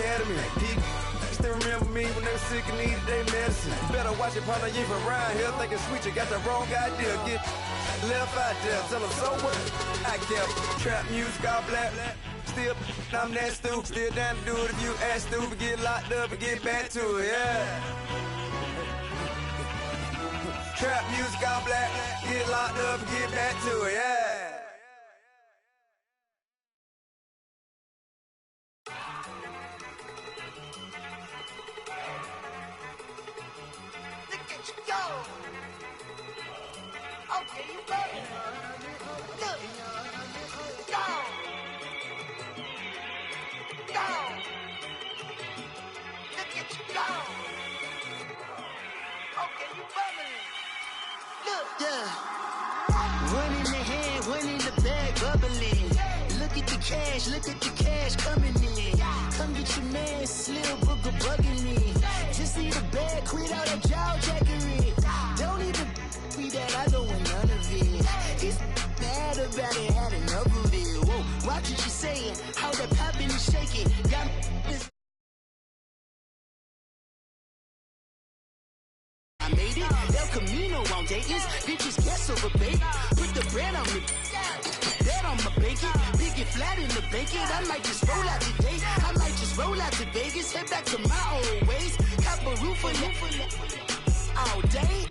academy. People still remember me when they were sick and needed their medicine. Better watch it, partner, you from around here thinking sweet, you got the wrong idea. Get left out there, tell them so what? I kept trap music all black. Still, I'm that stupid, still down to do it if you act stupid. Get locked up and get back to it, yeah. Trap music all black, get locked up and get back to it, yeah. Look at you go. Okay, you ready? Look. Go. Go. Look at you go. Okay, you bubbling. Look, yeah. One in the hand, one in the bag, bubbling. Look at the cash coming in. Come get your man, Slim Booger bugging me. Just need a bag, quit all that jaw jackery. Don't even be that, I don't want none of it. He's mad about it, had enough of it. Whoa, watch what you saying, how that poppin' and shaking. Got I made it, El Camino on Dayton's. Bitches guess over bait. Put the bread on me. That on my bacon. Big it flat in the bacon. I might just roll out today. I might just roll out to Vegas. Head back to my old ways. Cop a roof for all day.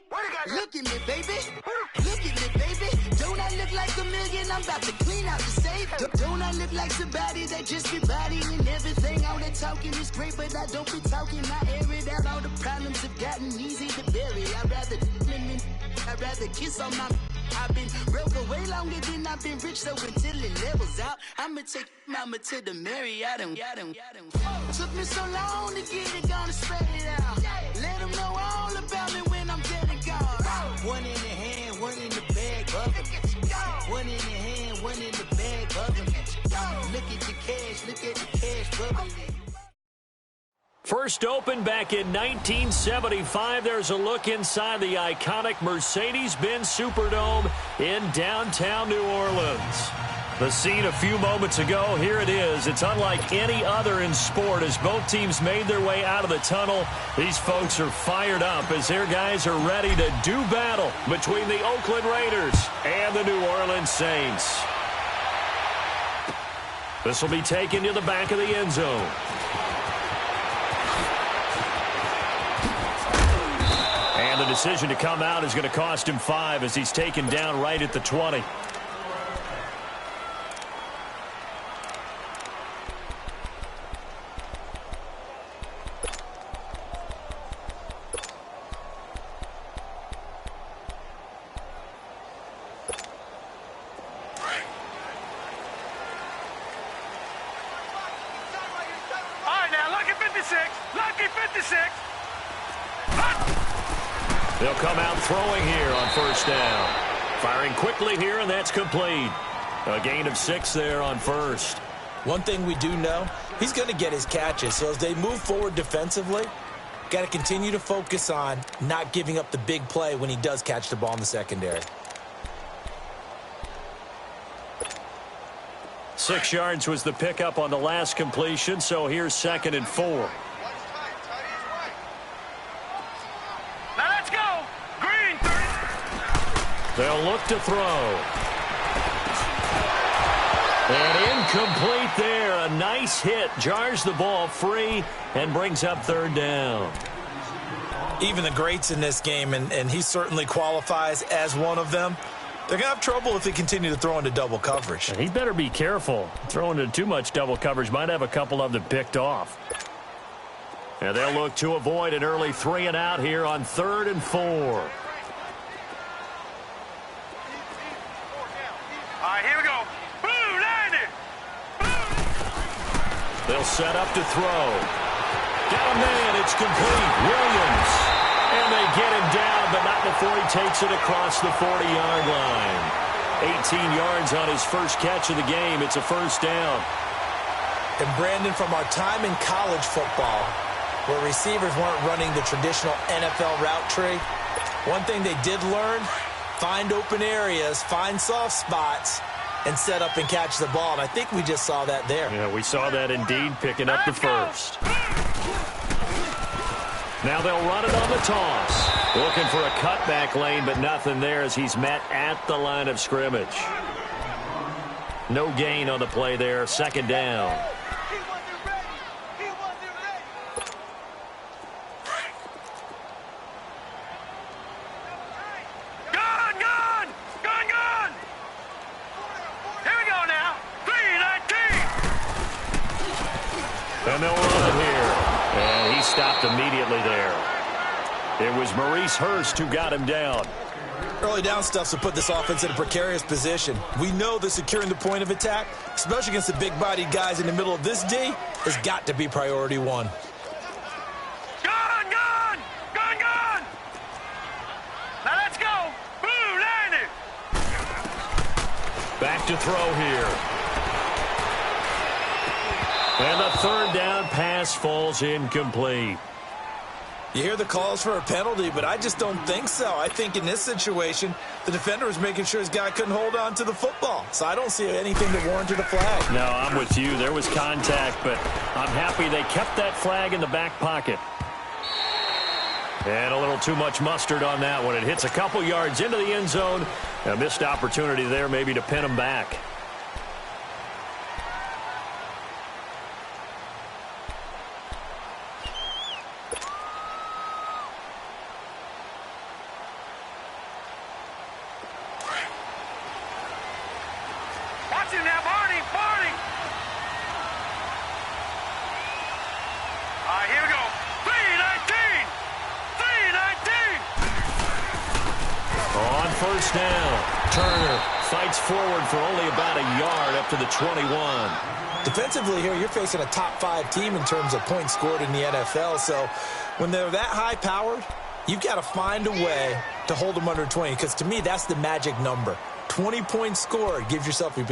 Look at me, baby. Look at me, baby. Don't I look like a million? I'm about to clean out the safe. Don't I look like somebody that just be bodying everything? All that talking is great, but I don't be talking. I air it out. All the problems have gotten easy to bury. I'd rather kiss on my. I've been broke away longer than I've been rich, so until it levels out, I'ma take mama to the Marriott and took me so long to get it, gonna spread it out. Let them know all about me when I'm dead and gone. One in the hand, one in the bag, bubbling. One in the hand, one in the bag, bubbling. Look at the cash, bubbling. First opened back in 1975. There's a look inside the iconic Mercedes-Benz Superdome in downtown New Orleans. The scene a few moments ago, here it is. It's unlike any other in sport as both teams made their way out of the tunnel. These folks are fired up as their guys are ready to do battle between the Oakland Raiders and the New Orleans Saints. This will be taken to the back of the end zone. And the decision to come out is going to cost him 5 as he's taken down right at the 20. They'll come out throwing here on first down. Firing quickly here, and that's complete. A gain of 6 there on first. One thing we do know, he's going to get his catches. So as they move forward defensively, got to continue to focus on not giving up the big play when he does catch the ball in the secondary. 6 yards was the pickup on the last completion, so here's 2nd and 4. They'll look to throw. And incomplete there. A nice hit. Jars the ball free and brings up 3rd down. Even the greats in this game, and he certainly qualifies as one of them, they're going to have trouble if they continue to throw into double coverage. And he better be careful. Throwing into too much double coverage might have a couple of them picked off. And they'll look to avoid an early 3 and out here on 3rd and 4. They'll set up to throw. Got a man. It's complete. Williams. And they get him down, but not before he takes it across the 40-yard line. 18 yards on his first catch of the game. It's a first down. And, Brandon, from our time in college football, where receivers weren't running the traditional NFL route tree, one thing they did learn, find open areas, find soft spots, and set up and catch the ball. And I think we just saw that there. Yeah, we saw that indeed, picking up the first. Now they'll run it on the toss. Looking for a cutback lane, but nothing there as he's met at the line of scrimmage. No gain on the play there, second down. And they'll run it here. And he stopped immediately there. It was Maurice Hurst who got him down. Early down stuff will put this offense in a precarious position. We know that securing the point of attack, especially against the big-bodied guys in the middle of this D, has got to be priority one. Gone! Now let's go! Boom, landed! Back to throw here. And the third down pass falls incomplete. You hear the calls for a penalty, but I just don't think so. I think in this situation, the defender was making sure his guy couldn't hold on to the football. So I don't see anything that warranted a flag. No, I'm with you. There was contact, but I'm happy they kept that flag in the back pocket. And a little too much mustard on that one. It hits a couple yards into the end zone. A missed opportunity there maybe to pin him back. First down. Turner fights forward for only about a yard up to the 21. Defensively here, you're facing a top-5 team in terms of points scored in the NFL. So when they're that high-powered, you've got to find a way to hold them under 20. Because to me, that's the magic number. 20 points scored, you give yourself your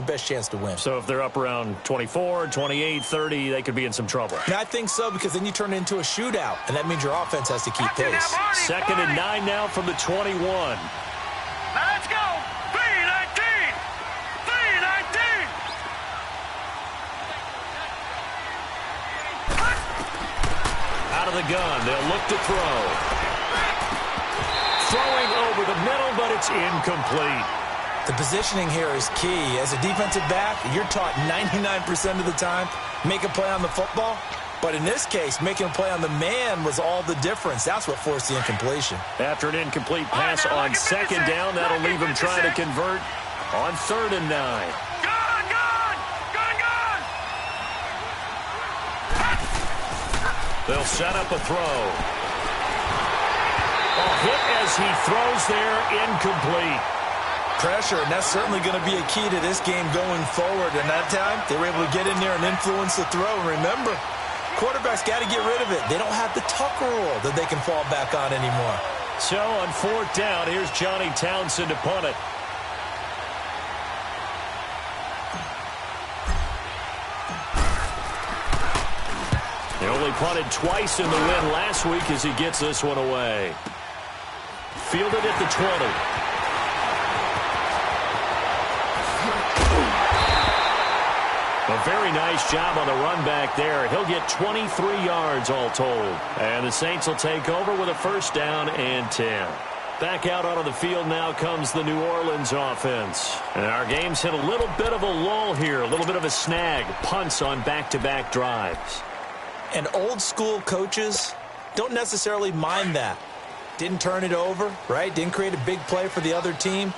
best chance to win. So if they're up around 24, 28, 30, they could be in some trouble. And I think so, because then you turn it into a shootout, and that means your offense has to keep pace. Second and 9 now from the 21. Now let's go! 3-19! 3-19! Out of the gun, they'll look to throw. Throwing over the middle, but it's incomplete. The positioning here is key. As a defensive back, you're taught 99% of the time, make a play on the football. But in this case, making a play on the man was all the difference. That's what forced the incompletion. After an incomplete pass on second down, that'll leave him trying to convert on 3rd and 9. They'll set up a throw. Hit as he throws there, incomplete. Pressure, and that's certainly going to be a key to this game going forward. And that time, they were able to get in there and influence the throw. And remember, quarterbacks got to get rid of it. They don't have the tuck rule that they can fall back on anymore. So on 4th down, here's Johnny Townsend to punt it. He only punted twice in the win last week as he gets this one away. Fielded at the 20. A very nice job on the run back there. He'll get 23 yards all told. And the Saints will take over with a 1st down and 10. Back out onto the field now comes the New Orleans offense. And our game's hit a little bit of a lull here, a little bit of a snag. Punts on back-to-back drives. And old-school coaches don't necessarily mind that. Didn't turn it over, right? Didn't create a big play for the other team.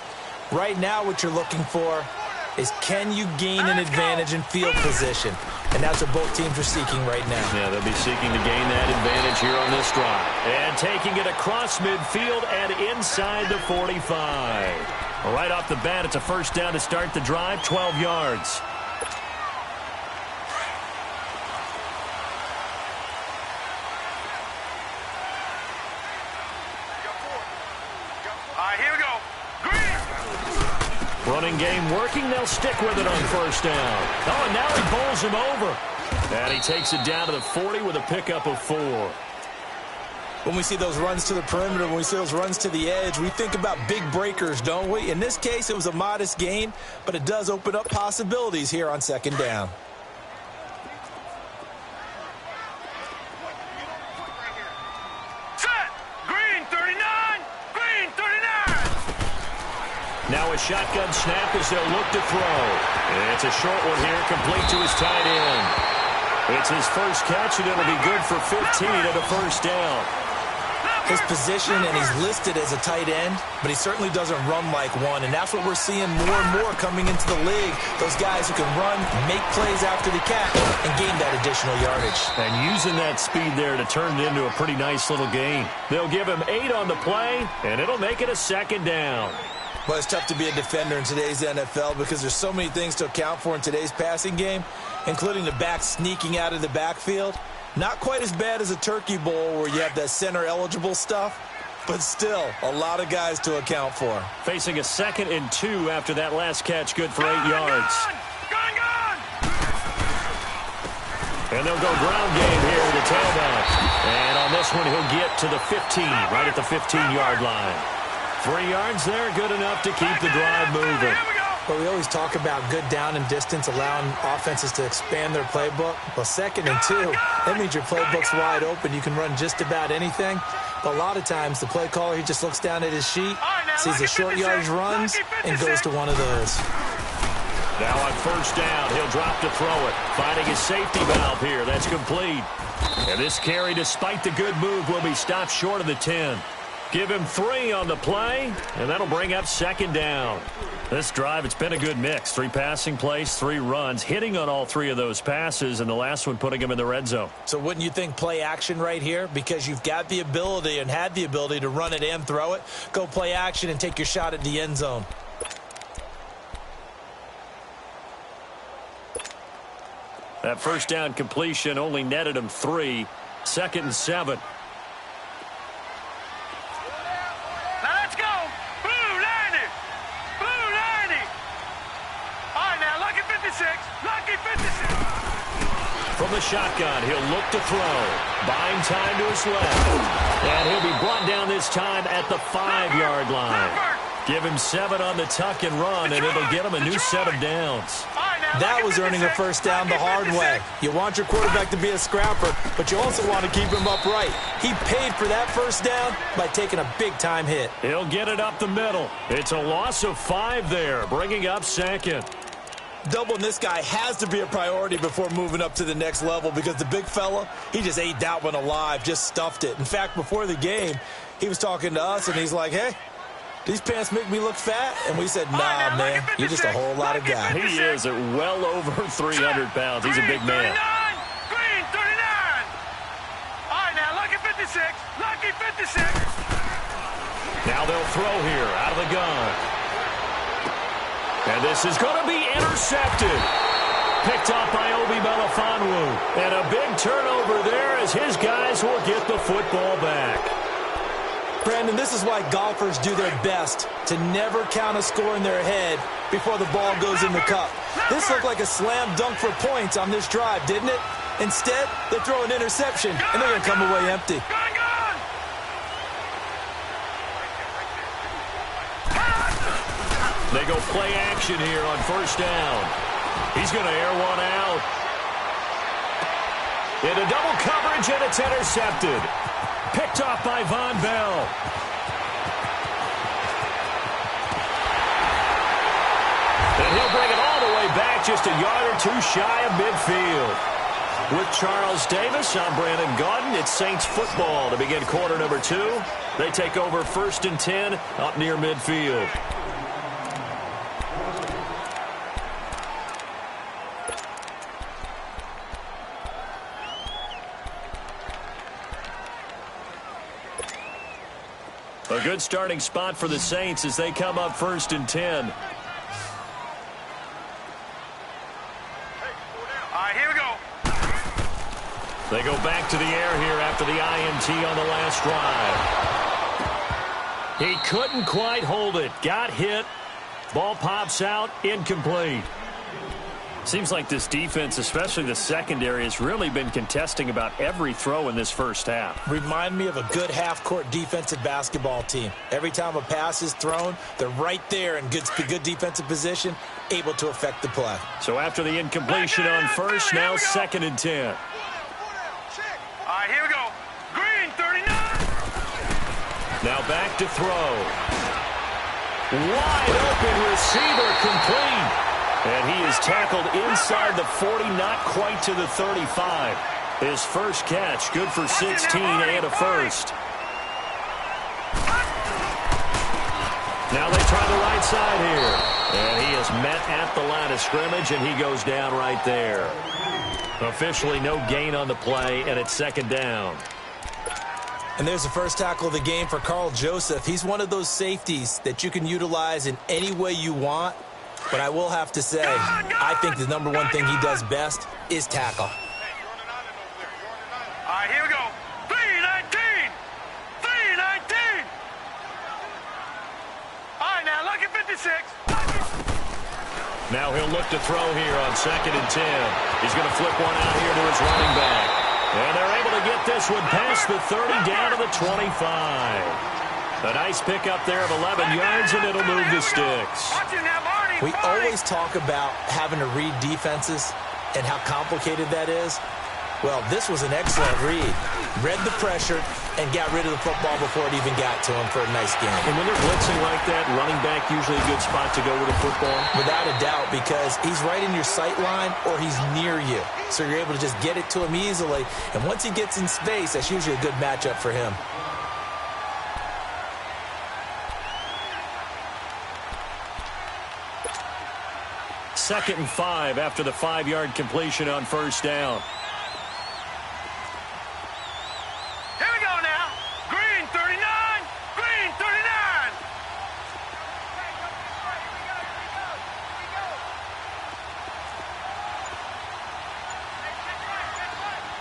Right now what you're looking for is, can you gain an advantage in field position? And that's what both teams are seeking right now. Yeah, they'll be seeking to gain that advantage here on this drive. And taking it across midfield and inside the 45. Right off the bat, it's a 1st down to start the drive, 12 yards. Running game working. They'll stick with it on 1st down. Oh, and now he bowls him over. And he takes it down to the 40 with a pickup of 4. When we see those runs to the perimeter, when we see those runs to the edge, we think about big breakers, don't we? In this case, it was a modest gain, but it does open up possibilities here on second down. Set! Green 39! Green 39! Now a shotgun snap as they'll look to throw. It's a short one here, complete to his tight end. It's his first catch, and it'll be good for 15 and a first down. His position, and he's listed as a tight end, but he certainly doesn't run like one, and that's what we're seeing more and more coming into the league. Those guys who can run, make plays after the catch, and gain that additional yardage. And using that speed there to turn it into a pretty nice little gain. They'll give him 8 on the play, and it'll make it a second down. Well, it's tough to be a defender in today's NFL because there's so many things to account for in today's passing game, including the back sneaking out of the backfield. Not quite as bad as a turkey bowl where you have that center-eligible stuff, but still a lot of guys to account for. Facing a 2nd and 2 after that last catch, good for 8 yards. Gone! And they'll go ground game here with the tailback. And on this one, he'll get to the 15, right at the 15-yard line. 3 yards there, good enough to keep the drive moving. But we always talk about good down and distance, allowing offenses to expand their playbook. Well, 2nd and 2, that means your playbook's wide open. You can run just about anything. But a lot of times, the play caller, he just looks down at his sheet, sees the short yardage runs, and goes to one of those. Now on first down, he'll drop to throw it. Finding his safety valve here. That's complete. And this carry, despite the good move, will be stopped short of the 10. Give him 3 on the play, and that'll bring up second down. This drive, it's been a good mix. 3 passing plays, 3 runs, hitting on all 3 of those passes, and the last one putting him in the red zone. So wouldn't you think play action right here? Because you've got the ability and had the ability to run it and throw it. Go play action and take your shot at the end zone. That first down completion only netted him 3. 2nd and 7. From the shotgun, he'll look to throw. Buying time to his left. And he'll be brought down this time at the 5-yard line. Give him 7 on the tuck and run, and it'll get him a new set of downs. That was earning a first down the hard way. You want your quarterback to be a scrapper, but you also want to keep him upright. He paid for that first down by taking a big-time hit. He'll get it up the middle. It's a loss of 5 there, bringing up 2nd. Doubling this guy has to be a priority before moving up to the next level because the big fella, he just ate that one alive, just stuffed it. In fact, before the game, he was talking to us, and he's like, hey, these pants make me look fat? And we said, nah, man, you're just a whole lot of guy. He is at well over 300 pounds. He's a big man. Green 39! All right, now, lucky 56. Lucky 56. Now they'll throw here out of the gun. And this is going to be intercepted. Picked off by Obi Melifonwu. And a big turnover there as his guys will get the football back. Brandon, this is why golfers do their best to never count a score in their head before the ball goes in the cup. This looked like a slam dunk for points on this drive, didn't it? Instead, they throw an interception, and they're going to come away empty. They go play action here on first down. He's going to air one out. Into double coverage, and it's intercepted. Picked off by Von Bell. And he'll bring it all the way back, just a yard or 2 shy of midfield. With Charles Davis, I'm Brandon Gaudin. It's Saints football to begin quarter number 2. They take over 1st and 10 up near midfield. A good starting spot for the Saints as they come up 1st and 10. All right, here we go. They go back to the air here after the INT on the last drive. He couldn't quite hold it. Got hit. Ball pops out. Incomplete. Seems like this defense, especially the secondary, has really been contesting about every throw in this first half. Remind me of a good half-court defensive basketball team. Every time a pass is thrown, they're right there in good defensive position, able to affect the play. So after the incompletion on first, now 2nd and 10. All right, here we go. Green, 39. Now back to throw. Wide open receiver, complete. And he is tackled inside the 40, not quite to the 35. His first catch, good for 16 and a first. Now they try the right side here. And he is met at the line of scrimmage, and he goes down right there. Officially no gain on the play, and it's 2nd down. And there's the first tackle of the game for Carl Joseph. He's one of those safeties that you can utilize in any way you want. But I will have to say, I think the number one thing he does best is tackle. All right, here we go. 319. 319. All right, now look at 56. Now he'll look to throw here on 2nd and 10. He's going to flip one out here to his running back. And they're able to get this one past the 30 down to the 25. A nice pickup there of 11 yards, and it'll move the sticks. We always talk about having to read defenses and how complicated that is. Well, this was an excellent read. Read the pressure and got rid of the football before it even got to him for a nice game. And when they're blitzing like that, running back usually a good spot to go with the football? Without a doubt, because he's right in your sight line or he's near you. So you're able to just get it to him easily. And once he gets in space, that's usually a good matchup for him. Second and 5 after the 5-yard completion on first down. Here we go now. Green, 39. Green, 39.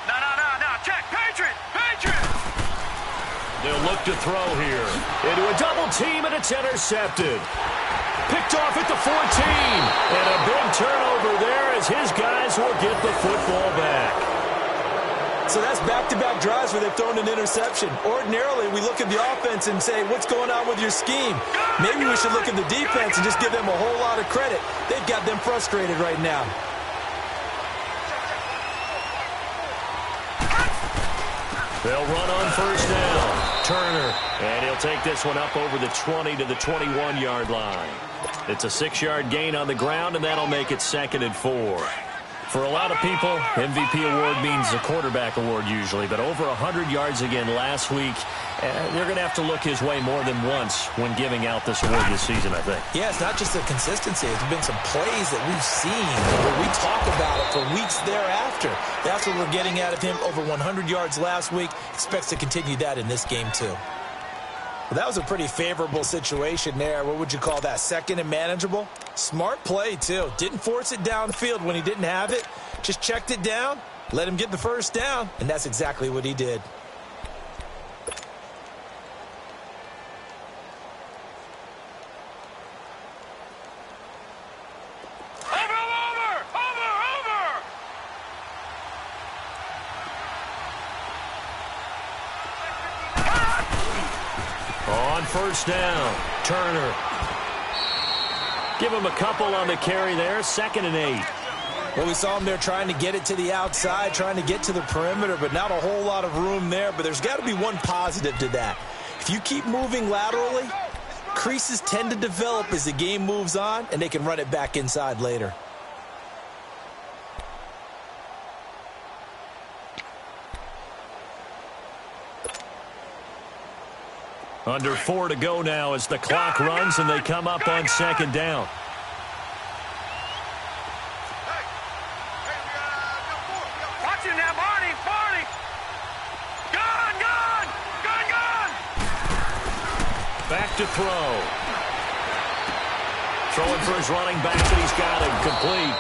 No. Check. Patriot. They'll look to throw here. Into a double team, and it's intercepted. Picked off at the 14. And a big turnover there as his guys will get the football back. So that's back-to-back drives where they've thrown an interception. Ordinarily, we look at the offense and say, what's going on with your scheme? Maybe we should look at the defense and just give them a whole lot of credit. They've got them frustrated right now. They'll run on first down. Turner, and he'll take this one up over the 20 to the 21-yard line. It's a 6-yard gain on the ground, and that'll make it 2nd and 4. For a lot of people, MVP award means a quarterback award usually, but over 100 yards again last week. They're going to have to look his way more than once when giving out this award this season, I think. Yeah, it's not just the consistency. It's been some plays that we've seen where we talk about it for weeks thereafter. That's what we're getting out of him. Over 100 yards last week. Expects to continue that in this game, too. Well, that was a pretty favorable situation there. What would you call that? 2nd and manageable? Smart play, too. Didn't force it downfield when he didn't have it. Just checked it down, let him get the first down, and that's exactly what he did. First down, Turner. Give him a couple on the carry there, 2nd and 8. Well, we saw him there trying to get it to the outside, trying to get to the perimeter, but not a whole lot of room there. But there's got to be one positive to that. If you keep moving laterally, creases tend to develop as the game moves on, and they can run it back inside later. Under 4 to go now as the clock runs and they come up on 2nd down. Watch him now, Barney. Gone. Back to throw. Throwing for his running back, and he's got him complete.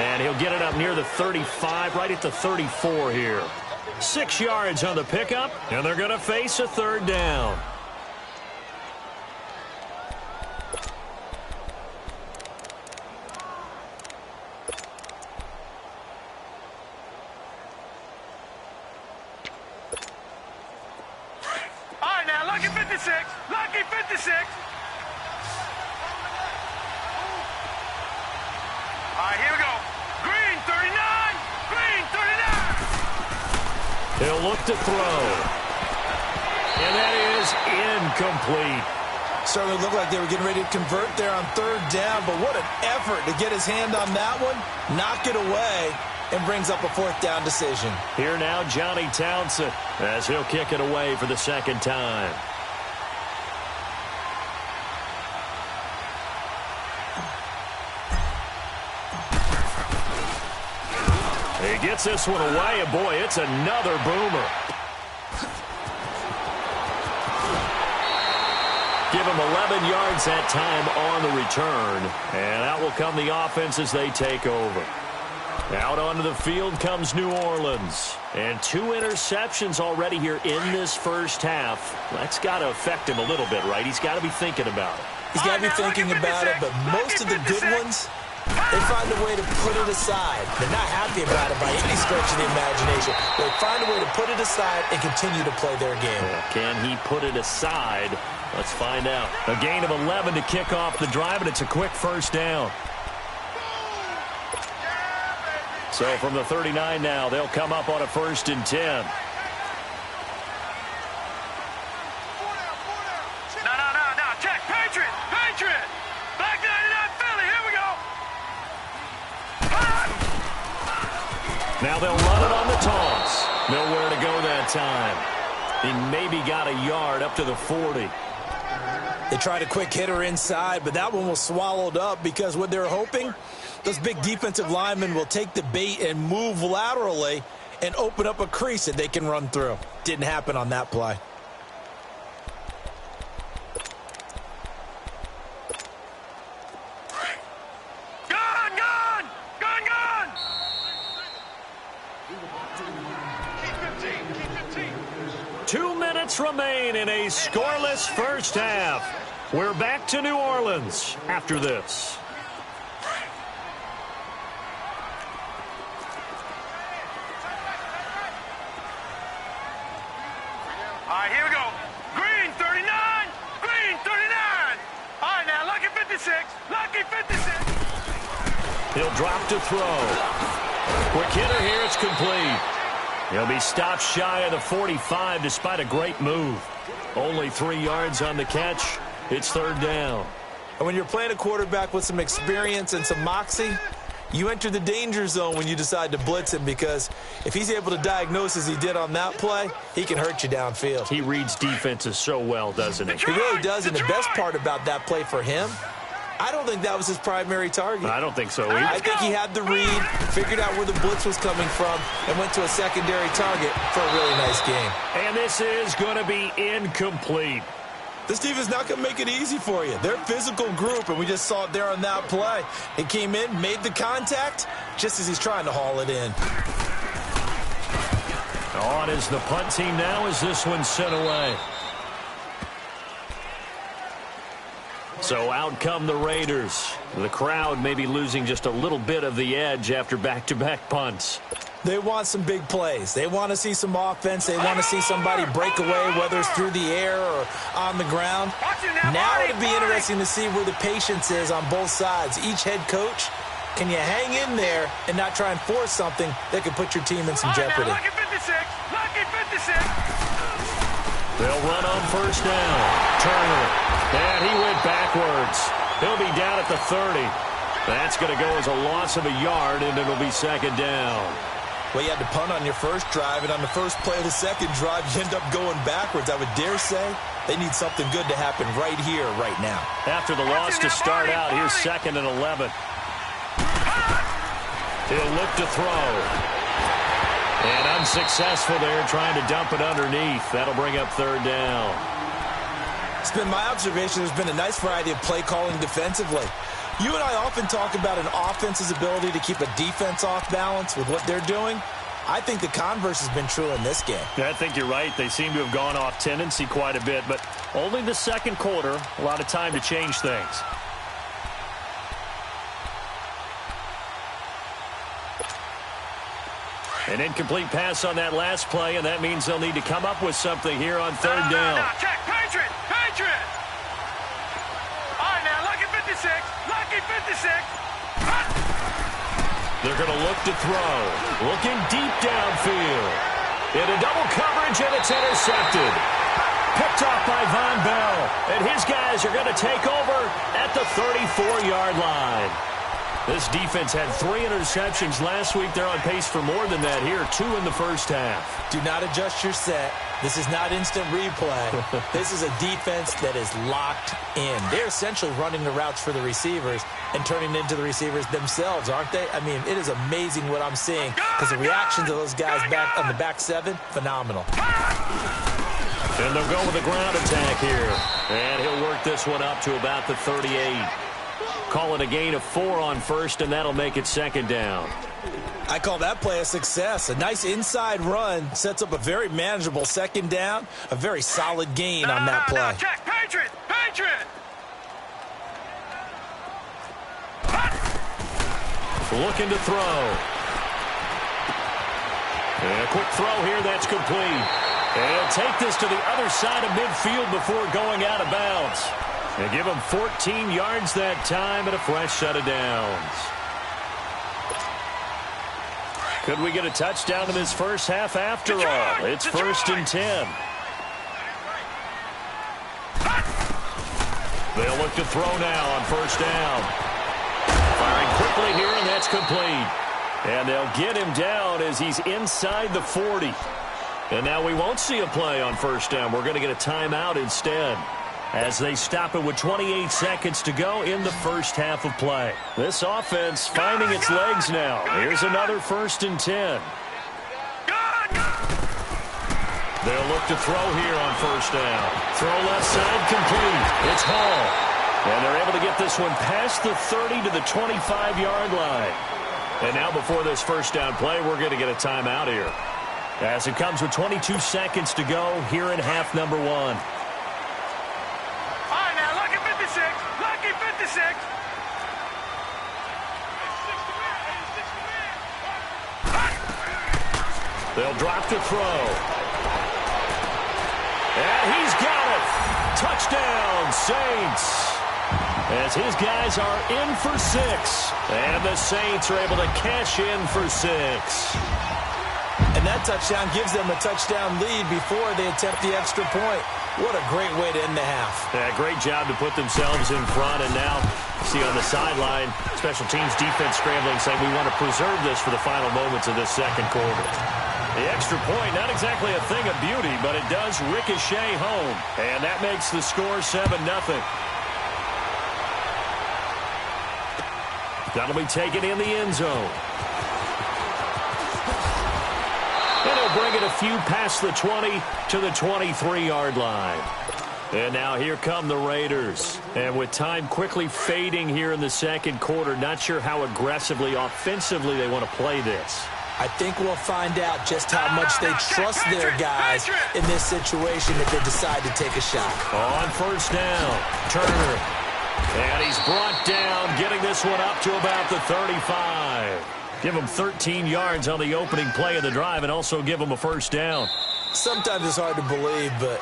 And he'll get it up near the 35, right at the 34 here. 6 yards on the pickup, and they're going to face a 3rd down. 56. Lucky 56. All right, here we go. Green 39. Green 39. He'll look to throw. And that is incomplete. Certainly looked like they were getting ready to convert there on third down, but what an effort to get his hand on that one, knock it away, and brings up a fourth down decision. Here now, Johnny Townsend, as he'll kick it away for the second time. He gets this one away, and boy, it's another boomer. Give him 11 yards that time on the return, and out will come the offense as they take over. Out onto the field comes New Orleans. And 2 interceptions already here in this first half. That's got to affect him a little bit, right? He's got to be thinking about it. He's got to be thinking about it, but most of the good ones, they find a way to put it aside. They're not happy about it by any stretch of the imagination. They find a way to put it aside and continue to play their game. Can he put it aside? Let's find out. A gain of 11 to kick off the drive, and it's a quick first down. So from the 39 now, they'll come up on a 1st and 10. No. Check. Patriot. Back 99 Philly. Here we go. Now they'll run it on the toss. Nowhere to go that time. He maybe got a yard up to the 40. They tried a quick hitter inside, but that one was swallowed up because what they're hoping, those big defensive linemen will take the bait and move laterally and open up a crease that they can run through. Didn't happen on that play. Gone. 2 minutes remain in a scoreless first half. We're back to New Orleans after this. All right, here we go. Green 39. All right, now, lucky 56. He'll drop to throw. Quick hitter here, it's complete. He'll be stopped shy of the 45 despite a great move. Only 3 yards on the catch. It's third down. And when you're playing a quarterback with some experience and some moxie, you enter the danger zone when you decide to blitz him, because if he's able to diagnose as he did on that play, he can hurt you downfield. He reads defenses so well, doesn't he? He really does, and the best part about that play for him, I don't think that was his primary target. I don't think so either. I think he had the read, figured out where the blitz was coming from, and went to a secondary target for a really nice game. And this is going to be incomplete. This defense is not going to make it easy for you. They're a physical group, and we just saw it there on that play. It came in, made the contact, just as he's trying to haul it in. On is the punt team now as this one's sent away. So out come the Raiders. The crowd may be losing just a little bit of the edge after back-to-back punts. They want some big plays. They want to see some offense. They want to see somebody break away, whether it's through the air or on the ground. Now it'll be interesting to see where the patience is on both sides. Each head coach, can you hang in there and not try and force something that could put your team in some jeopardy? Lucky 56. They'll run on first down. Turner. And he went backwards. He'll be down at the 30. That's going to go as a loss of a yard, and it'll be second down. Well, you had to punt on your first drive, and on the first play of the second drive, you end up going backwards. I would dare say they need something good to happen right here, right now. After the loss to start out, here's 2nd and 11. He'll look to throw. And unsuccessful there, trying to dump it underneath. That'll bring up third down. It's been my observation there's been a nice variety of play calling defensively. You and I often talk about an offense's ability to keep a defense off balance with what they're doing. I think the converse has been true in this game. Yeah, I think you're right. They seem to have gone off tendency quite a bit, but only the second quarter, a lot of time to change things. An incomplete pass on that last play, and that means they'll need to come up with something here on third down. Check, Patriot. They're going to look to throw. Looking deep downfield. Into double coverage, and it's intercepted. Picked off by Von Bell. And his guys are going to take over at the 34-yard line. This defense had 3 interceptions last week. They're on pace for more than that here. 2 in the first half. Do not adjust your set. This is not instant replay. This is a defense that is locked in. They're essentially running the routes for the receivers and turning into the receivers themselves, aren't they? I mean, it is amazing what I'm seeing because the reactions of those guys back on the back 7, phenomenal. And they'll go with a ground attack here. And he'll work this one up to about the 38. Call it a gain of 4 on first, and that'll make it second down. I call that play a success. A nice inside run sets up a very manageable second down. A very solid gain on that play. Check. Patriot! Patriot! Looking to throw. And a quick throw here, that's complete. And he'll take this to the other side of midfield before going out of bounds. And give him 14 yards that time and a fresh set of downs. Could we get a touchdown in this first half after all? It's 1st and 10. They'll look to throw now on first down. Firing quickly here, and that's complete. And they'll get him down as he's inside the 40. And now we won't see a play on first down. We're going to get a timeout instead, as they stop it with 28 seconds to go in the first half of play. This offense finding its legs now. Here's another 1st and 10. They'll look to throw here on first down. Throw left side complete. It's Hall. And they're able to get this one past the 30 to the 25-yard line. And now before this first down play, we're going to get a timeout here, as it comes with 22 seconds to go here in half number 1. Lucky 56. They'll drop to throw. And he's got it. Touchdown, Saints. As his guys are in for 6. And the Saints are able to cash in for 6. And that touchdown gives them a touchdown lead before they attempt the extra point. What a great way to end the half. Yeah, great job to put themselves in front. And now, see on the sideline, special teams defense scrambling, saying we want to preserve this for the final moments of this second quarter. The extra point, not exactly a thing of beauty, but it does ricochet home. And that makes the score 7-0. That'll be taken in the end zone. And he'll bring it a few past the 20 to the 23-yard line. And now here come the Raiders. And with time quickly fading here in the second quarter, not sure how aggressively, offensively they want to play this. I think we'll find out just how much they trust their guys in this situation if they decide to take a shot. On first down, Turner. And he's brought down, getting this one up to about the 35. Give him 13 yards on the opening play of the drive and also give him a first down. Sometimes it's hard to believe, but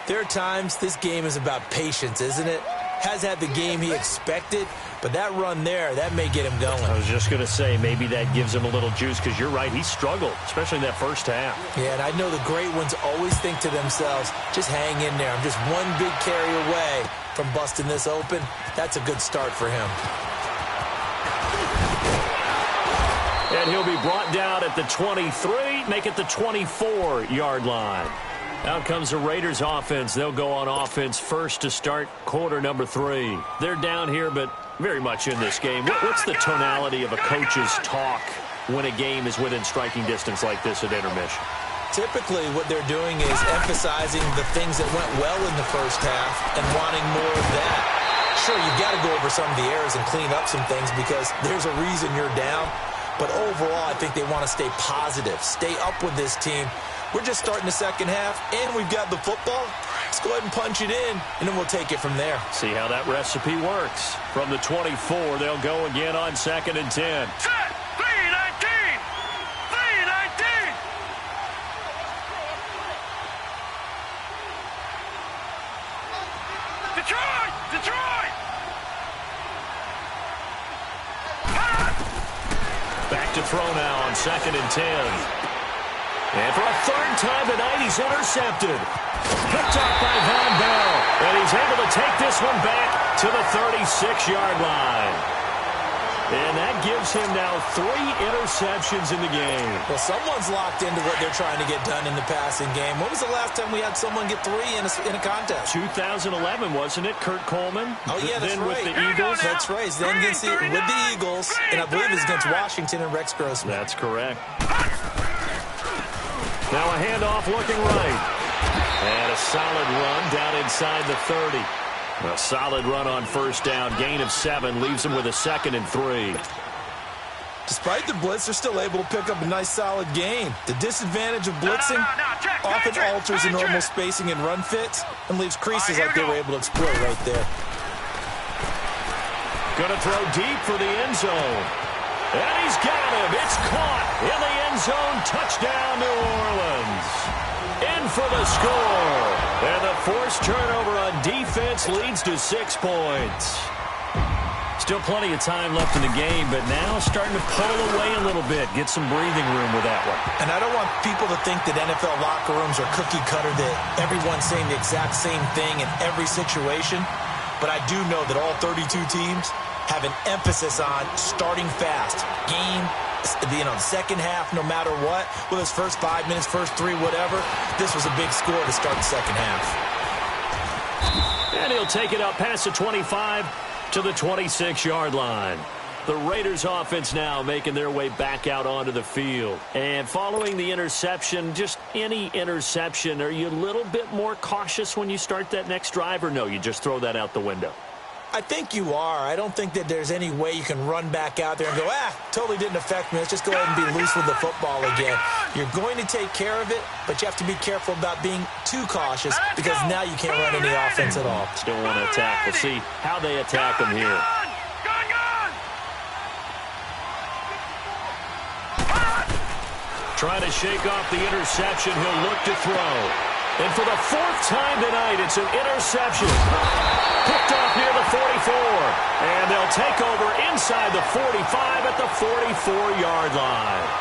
there are times this game is about patience, isn't it? Has had the game he expected, but that run there, that may get him going. I was just going to say, maybe that gives him a little juice, because you're right, he struggled, especially in that first half. Yeah, and I know the great ones always think to themselves, just hang in there. I'm just one big carry away from busting this open. That's a good start for him. And he'll be brought down at the 23, make it the 24-yard line. Out comes the Raiders offense. They'll go on offense first to start quarter number 3. They're down here, but very much in this game. What's the tonality of a coach's talk when a game is within striking distance like this at intermission? Typically, what they're doing is emphasizing the things that went well in the first half and wanting more of that. Sure, you've got to go over some of the errors and clean up some things because there's a reason you're down. But overall, I think they want to stay positive, stay up with this team. We're just starting the second half, and we've got the football. Let's go ahead and punch it in, and then we'll take it from there. See how that recipe works. From the 24, they'll go again on 2nd and 10. Set! 3-19! 3-19! Detroit! Detroit! Back to throw now on 2nd and 10. And for a third time tonight, he's intercepted. Picked up by Von Bell. And he's able to take this one back to the 36-yard line. And that gives him now 3 interceptions in the game. Well, someone's locked into what they're trying to get done in the passing game. When was the last time we had someone get 3 in a contest? 2011, wasn't it, Kurt Coleman? Oh, yeah, that's right. With the Eagles. That's right. Then against with the Eagles, and I believe it's against Washington and Rex Grossman. That's correct. Now a handoff looking right. And a solid run down inside the 30. A solid run on first down. Gain of 7 leaves him with a 2nd and 3. Despite the blitz, they're still able to pick up a nice, solid gain. The disadvantage of blitzing often alters the normal spacing and run fits and leaves creases like they were able to exploit right there. Going to throw deep for the end zone. And he's got him. It's caught in the end zone. Touchdown, New Orleans. In for the score. And the forced turnover on defense leads to 6 points. Still plenty of time left in the game, but now starting to pull away a little bit. Get some breathing room with that one. And I don't want people to think that NFL locker rooms are cookie cutter, that everyone's saying the exact same thing in every situation. But I do know that all 32 teams have an emphasis on starting fast. Game, the second half, no matter what, whether it's first 5 minutes, first 3, whatever, this was a big score to start the second half. And he'll take it up past the 25 to the 26-yard line. The Raiders offense now making their way back out onto the field. And following the interception, just any interception, are you a little bit more cautious when you start that next drive, or no, you just throw that out the window? I think you are. I don't think that there's any way you can run back out there and go, totally didn't affect me. Let's just go ahead and be loose with the football again. You're going to take care of it, but you have to be careful about being too cautious because now you can't run any offense at all. Still want to attack. We'll see how they attack them here. Trying to shake off the interception. He'll look to throw. And for the 4th time tonight, it's an interception. Picked off near the 44. And they'll take over inside the 45 at the 44-yard line.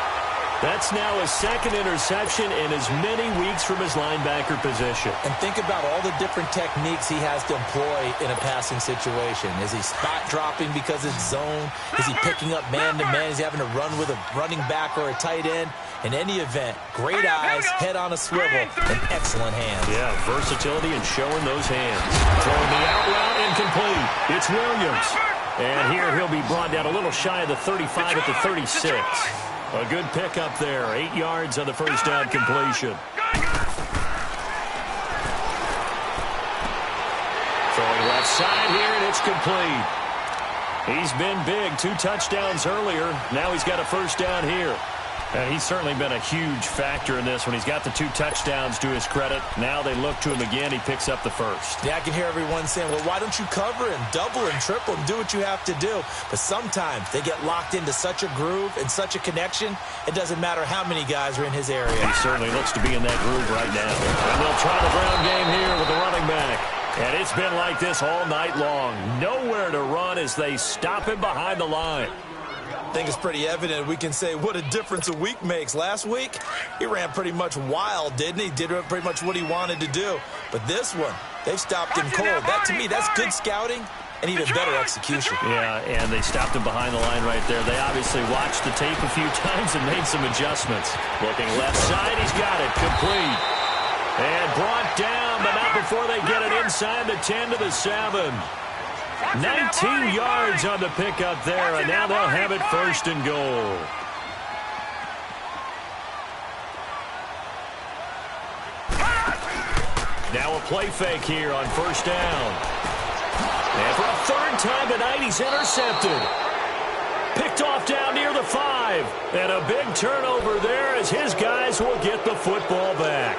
That's now his 2nd interception in as many weeks from his linebacker position. And think about all the different techniques he has to employ in a passing situation. Is he spot dropping because it's zone? Is he picking up man-to-man? Is he having to run with a running back or a tight end? In any event, great eyes, head on a swivel, and excellent hands. Yeah, versatility and showing those hands. Throwing the out route incomplete. It's Williams. And here he'll be brought down a little shy of the 35 at the 36. A good pickup there. 8 yards on the first down completion. Throwing left side here, and it's complete. He's been big. 2 touchdowns earlier. Now he's got a first down here. He's certainly been a huge factor in this when he's got the 2 touchdowns to his credit. Now they look to him again. He picks up the first. Yeah, I can hear everyone saying, well, why don't you cover and double and triple and do what you have to do? But sometimes they get locked into such a groove and such a connection, it doesn't matter how many guys are in his area. He certainly looks to be in that groove right now. And they'll try the ground game here with the running back. And it's been like this all night long. Nowhere to run as they stop him behind the line. I think it's pretty evident. We can say what a difference a week makes. Last week, he ran pretty much wild, didn't he? Did pretty much what he wanted to do. But this one, they've stopped him cold. That, to me, that's good scouting and even better execution. Yeah, and they stopped him behind the line right there. They obviously watched the tape a few times and made some adjustments. Looking left side, he's got it. Complete. And brought down, but not before they get it inside the 10 to the 7. 19 yards on the pickup there, and now they'll have it 1st and goal. Now a play fake here on first down. And for a 3rd time tonight, he's intercepted. Picked off down near the 5. And a big turnover there as his guys will get the football back.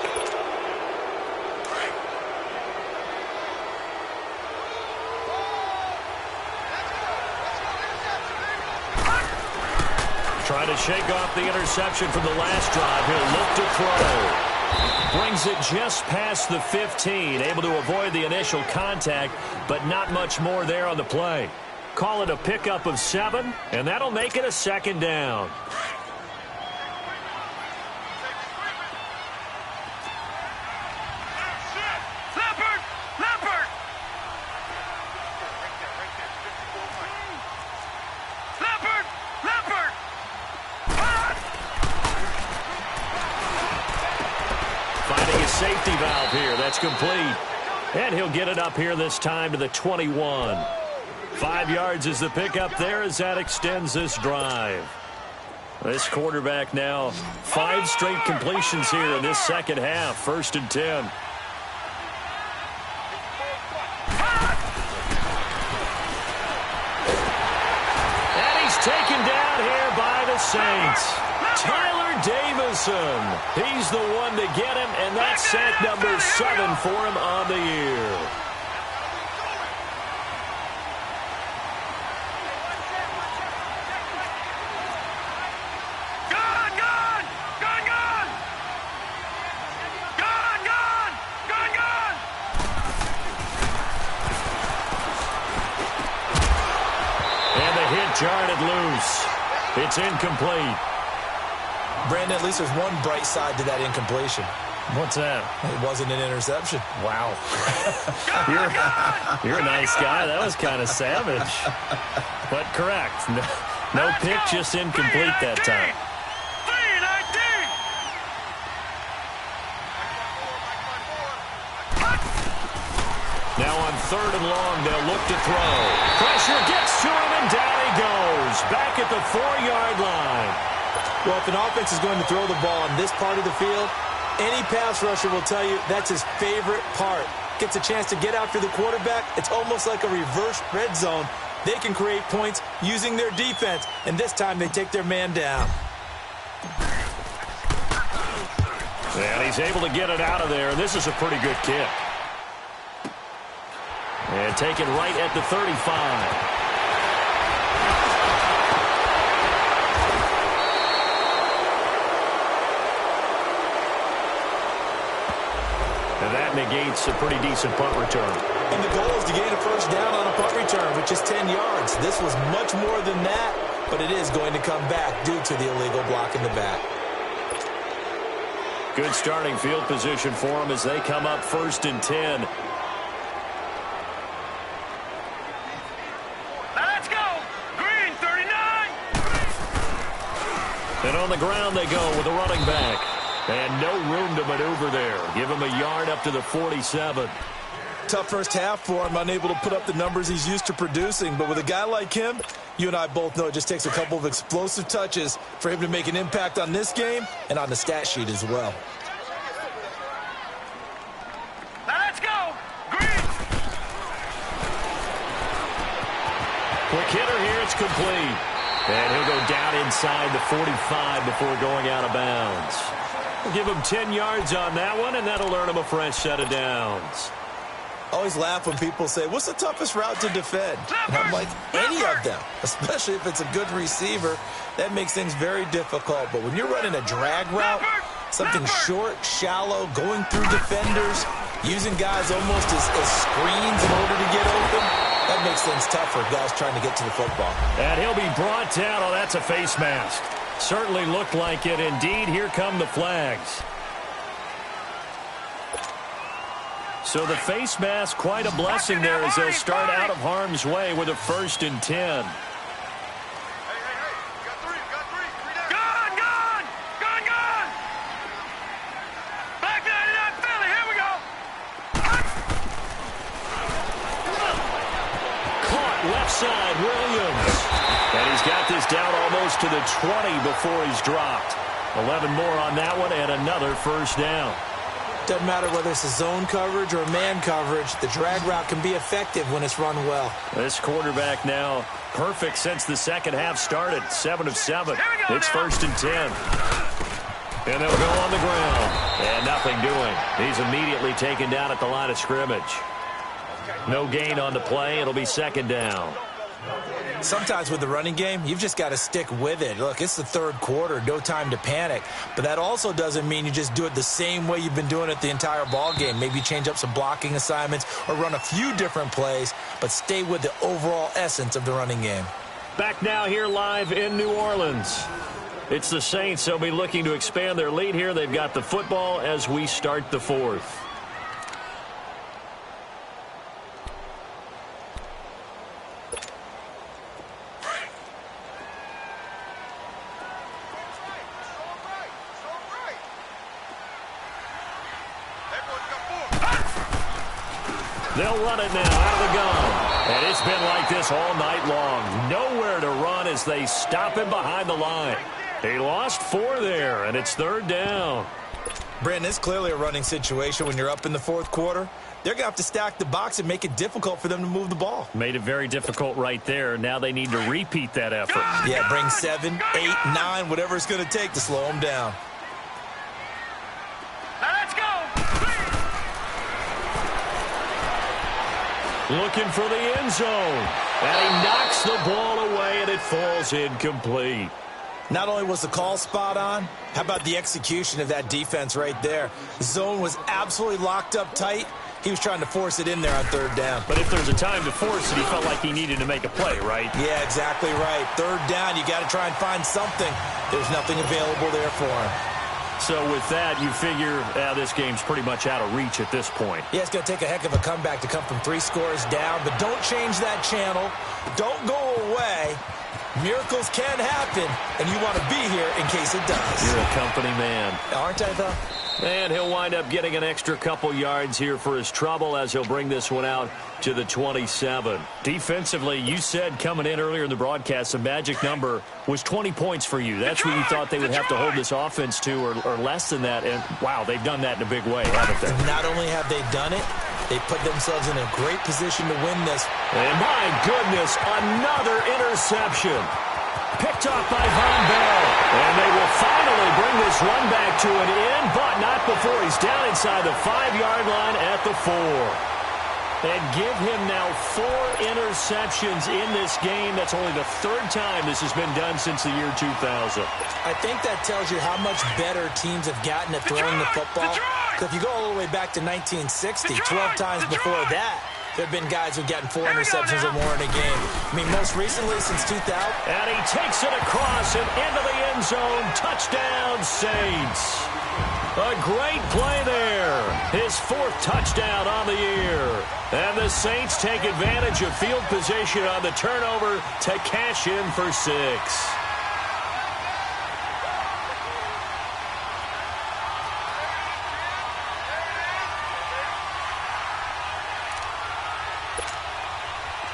Trying to shake off the interception from the last drive. He'll look to throw. Brings it just past the 15. Able to avoid the initial contact, but not much more there on the play. Call it a pickup of 7, and that'll make it a 2nd down. safety valve here. That's complete. And he'll get it up here this time to the 21. 5 yards is the pickup there as that extends this drive. This quarterback now 5 straight completions here in this second half. 1st and 10. And he's taken down here by the Saints. Tyler Davison. He's the one to get him, and that's sack number 7 for him on the year. Jarred loose. It's incomplete. Brandon, at least there's one bright side to that incompletion. What's that? It wasn't an interception. Wow. You're a nice guy. That was kind of savage. But correct. No pick, just incomplete that time. Now on 3rd and long, they'll look to throw. Pressure gets to him, and down he goes. Back at the 4-yard line. Well, if an offense is going to throw the ball on this part of the field, any pass rusher will tell you that's his favorite part. Gets a chance to get after the quarterback. It's almost like a reverse red zone. They can create points using their defense, and this time they take their man down. And he's able to get it out of there, and this is a pretty good kick. And taken right at the 35. And that negates a pretty decent punt return. And the goal is to gain a 1st down on a punt return, which is 10 yards. This was much more than that, but it is going to come back due to the illegal block in the back. Good starting field position for them as they come up 1st and 10. And on the ground they go with a running back. And no room to maneuver there. Give him a yard up to the 47. Tough first half for him, unable to put up the numbers he's used to producing. But with a guy like him, you and I both know it just takes a couple of explosive touches for him to make an impact on this game and on the stat sheet as well. Let's go! Green! Quick hitter here, it's complete. And he'll go down inside the 45 before going out of bounds. We'll give him 10 yards on that one, and that'll earn him a fresh set of downs. Always laugh when people say, what's the toughest route to defend? And I'm like, any of them, especially if it's a good receiver. That makes things very difficult. But when you're running a drag route, something short, shallow, going through defenders, using guys almost as screens in order to get open, that makes things tough for guys trying to get to the football. And he'll be brought down. Oh, that's a face mask. Certainly looked like it. Indeed, here come the flags. So the face mask, quite a blessing there as they'll start out of harm's way with a 1st and 10. Left side, Williams. And he's got this down almost to the 20 before he's dropped. 11 more on that one and another 1st down. Doesn't matter whether it's a zone coverage or man coverage, the drag route can be effective when it's run well. This quarterback now perfect since the second half started. 7 of 7. It's 1st and 10. And they'll go on the ground. And nothing doing. He's immediately taken down at the line of scrimmage. No gain on the play. It'll be 2nd down. Sometimes with the running game, you've just got to stick with it. Look, it's the 3rd quarter. No time to panic. But that also doesn't mean you just do it the same way you've been doing it the entire ball game. Maybe change up some blocking assignments or run a few different plays, but stay with the overall essence of the running game. Back now here live in New Orleans. It's the Saints. They'll be looking to expand their lead here. They've got the football as we start the 4th. They'll run it now out of the gun. And it's been like this all night long. Nowhere to run as they stop him behind the line. He lost 4 there, and it's 3rd down. Brandon, it's clearly a running situation when you're up in the 4th quarter. They're going to have to stack the box and make it difficult for them to move the ball. Made it very difficult right there. Now they need to repeat that effort. Yeah, bring 7, 8, 9, whatever it's going to take to slow them down. Now let's go. Looking for the end zone. And he knocks the ball away, and it falls incomplete. Not only was the call spot on, how about the execution of that defense right there? The zone was absolutely locked up tight. He was trying to force it in there on 3rd down. But if there's a time to force it, he felt like he needed to make a play, right? Yeah, exactly right. 3rd down, you got to try and find something. There's nothing available there for him. So with that, you figure this game's pretty much out of reach at this point. Yeah, it's going to take a heck of a comeback to come from 3 scores down, but don't change that channel. Don't go away. Miracles can happen, and you want to be here in case it does. You're a company man. Aren't I, though? And he'll wind up getting an extra couple yards here for his trouble as he'll bring this one out to the 27. Defensively, you said coming in earlier in the broadcast, the magic number was 20 points for you. That's what you thought they would have to hold this offense to or less than that. And, wow, they've done that in a big way, haven't they? Not only have they done it, they put themselves in a great position to win this. And, my goodness, another interception. Picked off by Von Bell. And they will finally bring this run back to an end, but not before he's down inside the 5-yard line at the 4. And give him now 4 interceptions in this game. That's only the 3rd time this has been done since the year 2000. I think that tells you how much better teams have gotten at throwing the football. Because if you go all the way back to 1960, 12 times before that, there have been guys who've gotten 4 interceptions or more in a game. I mean, most recently since 2000. And he takes it across and into the end zone. Touchdown, Saints. A great play there. His 4th touchdown on the year. And the Saints take advantage of field position on the turnover to cash in for 6.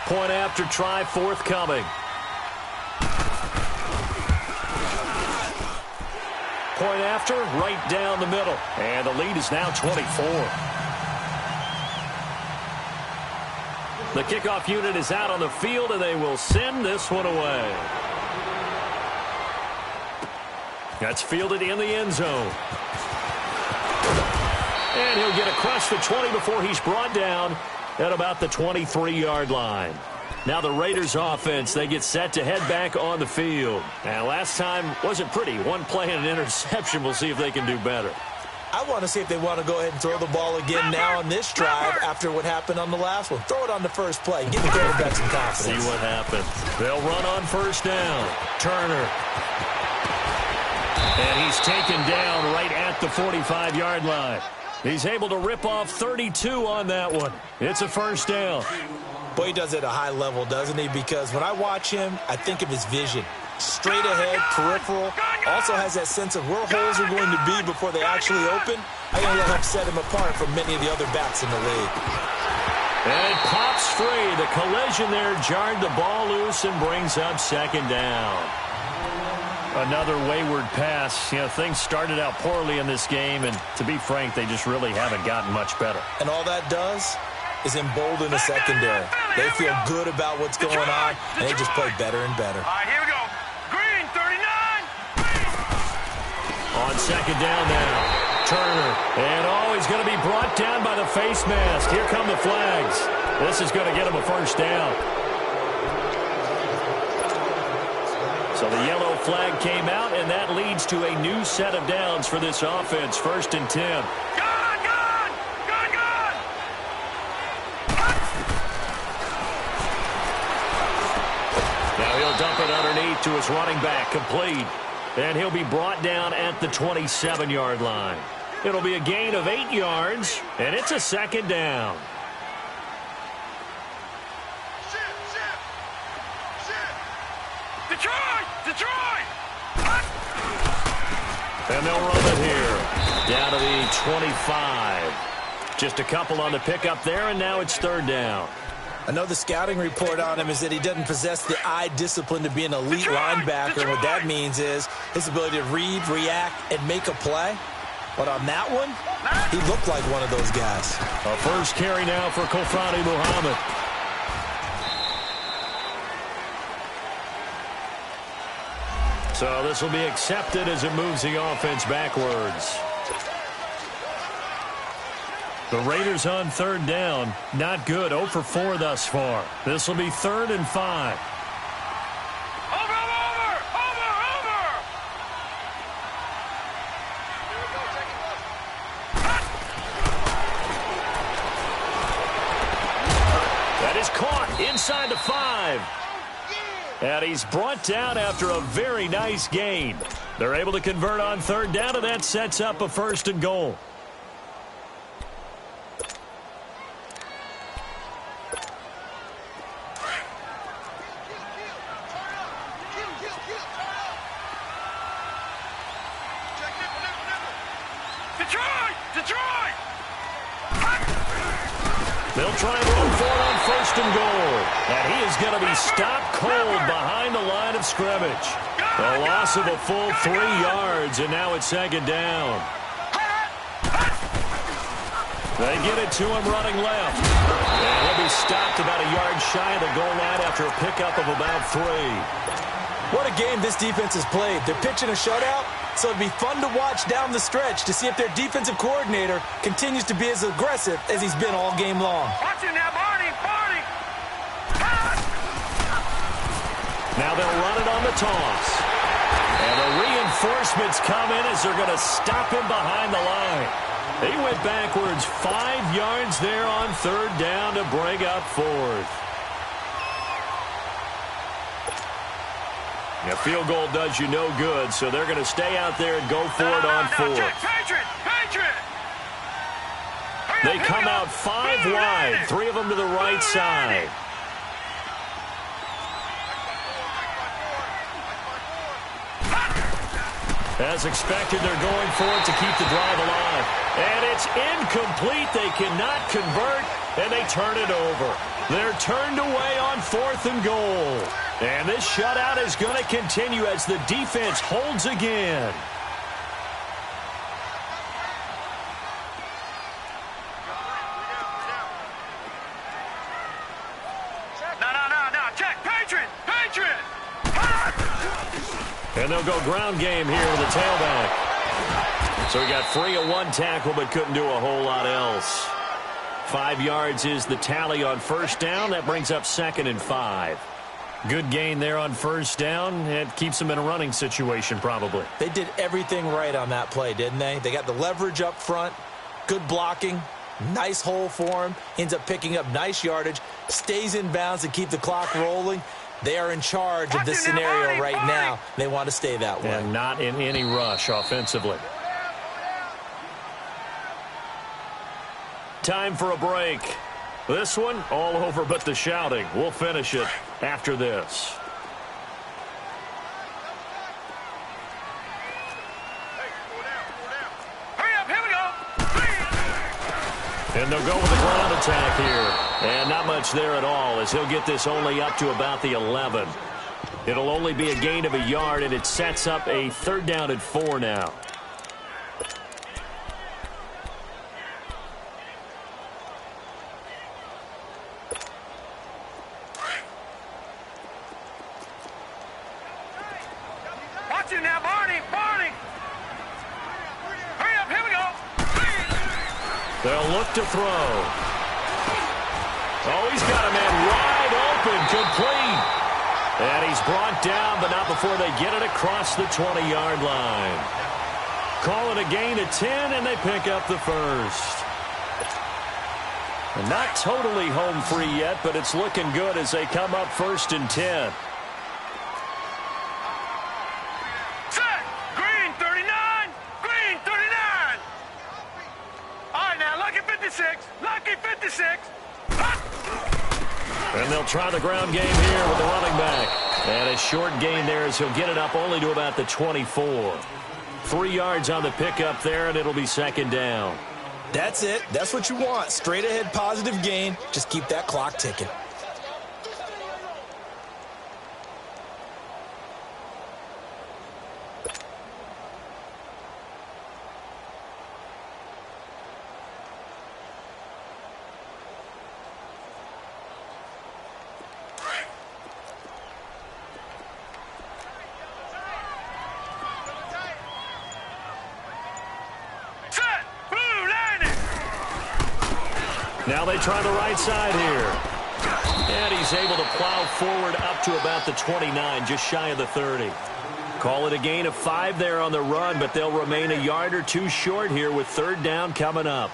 Point after try forthcoming. Point after, right down the middle. And the lead is now 24. The kickoff unit is out on the field, and they will send this one away. That's fielded in the end zone. And he'll get across the 20 before he's brought down at about the 23-yard line. Now the Raiders offense, they get set to head back on the field. And last time wasn't pretty. 1 play and an interception. We'll see if they can do better. I want to see if they want to go ahead and throw the ball again now on this drive after what happened on the last one. Throw it on the first play. Give the quarterback some confidence. See what happens. They'll run on 1st down. Turner. And he's taken down right at the 45-yard line. He's able to rip off 32 on that one. It's a 1st down. Boy, he does it at a high level, doesn't he? Because when I watch him, I think of his vision. Straight ahead, peripheral. Also has that sense of where holes are going to be before they actually open. I think that'll help set him apart from many of the other backs in the league. And it pops free. The collision there jarred the ball loose and brings up 2nd down. Another wayward pass. You know, things started out poorly in this game, and to be frank, they just really haven't gotten much better. And all that does is embolden the secondary. They feel good about what's going on, and they just play better and better. All right, here we go. Green, 39. On 2nd down now. Turner. And he's going to be brought down by the face mask. Here come the flags. This is going to get him a 1st down. So the yellow flag came out, and that leads to a new set of downs for this offense. 1st and 10. Now he'll dump it underneath to his running back, complete. And he'll be brought down at the 27-yard line. It'll be a gain of 8 yards, and it's a 2nd down. Detroit! And they'll run it here. Down to the 25. Just a couple on the pickup there, and now it's third down. I know the scouting report on him is that he doesn't possess the eye discipline to be an elite linebacker. And what that means is his ability to read, react, and make a play. But on that one, he looked like one of those guys. A first carry now for Kofrani Muhammad. So this will be accepted as it moves the offense backwards. The Raiders on third down. Not good. 0 for 4 thus far. This will be 3rd and 5. Over! That is caught inside the 5. And he's brought down after a very nice gain. They're able to convert on third down, and that sets up a 1st and goal. Detroit! They'll try and run for it on 1st and goal. And he is going to be stopped cold behind the line of scrimmage. A loss of a full 3 yards, and now it's 2nd down. They get it to him running left. And he'll be stopped about a yard shy of the goal line after a pickup of about 3. What a game this defense has played. They're pitching a shutout, so it'd be fun to watch down the stretch to see if their defensive coordinator continues to be as aggressive as he's been all game long. Watch him now, Barney! Now they'll run it on the toss. And the reinforcements come in as they're going to stop him behind the line. He went backwards 5 yards there on 3rd down to bring up 4th. A field goal does you no good, so they're going to stay out there and go for it on 4th. Patriot! They come out 5 wide, 3 of them to the right side. As expected, they're going for it to keep the drive alive. And it's incomplete. They cannot convert, and they turn it over. They're turned away on 4th and goal. And this shutout is going to continue as the defense holds again. No. Check. Patriot! And they'll go ground game here with the tailback. So he got free of 1 tackle but couldn't do a whole lot else. 5 yards is the tally on 1st down. That brings up 2nd and 5. Good gain there on 1st down. It keeps them in a running situation probably. They did everything right on that play, didn't they? They got the leverage up front, good blocking, nice hole for him, ends up picking up nice yardage, stays in bounds to keep the clock rolling. They are in charge of this scenario right now. They want to stay that way. And not in any rush offensively. Time for a break. This one, all over but the shouting. We'll finish it after this. Hurry up, here we go! And they'll go with the ground attack here. And not much there at all as he'll get this only up to about the 11. It'll only be a gain of a yard, and it sets up a 3rd down and 4 now. Watch him now, Barney! Hurry up, here we go! They'll look to throw. Oh, he's got a man wide open, complete. And he's brought down, but not before they get it across the 20-yard line. Calling a gain of 10, and they pick up the 1st. And not totally home free yet, but it's looking good as they come up 1st and 10. Set! Green 39! Green 39! All right, now, lucky 56! Lucky 56! And they'll try the ground game here with the running back. And a short gain there as he'll get it up only to about the 24. 3 yards on the pickup there, and it'll be 2nd down. That's it. That's what you want. Straight ahead positive gain. Just keep that clock ticking. Now they try the right side here. And he's able to plow forward up to about the 29, just shy of the 30. Call it a gain of 5 there on the run, but they'll remain a yard or two short here with third down coming up.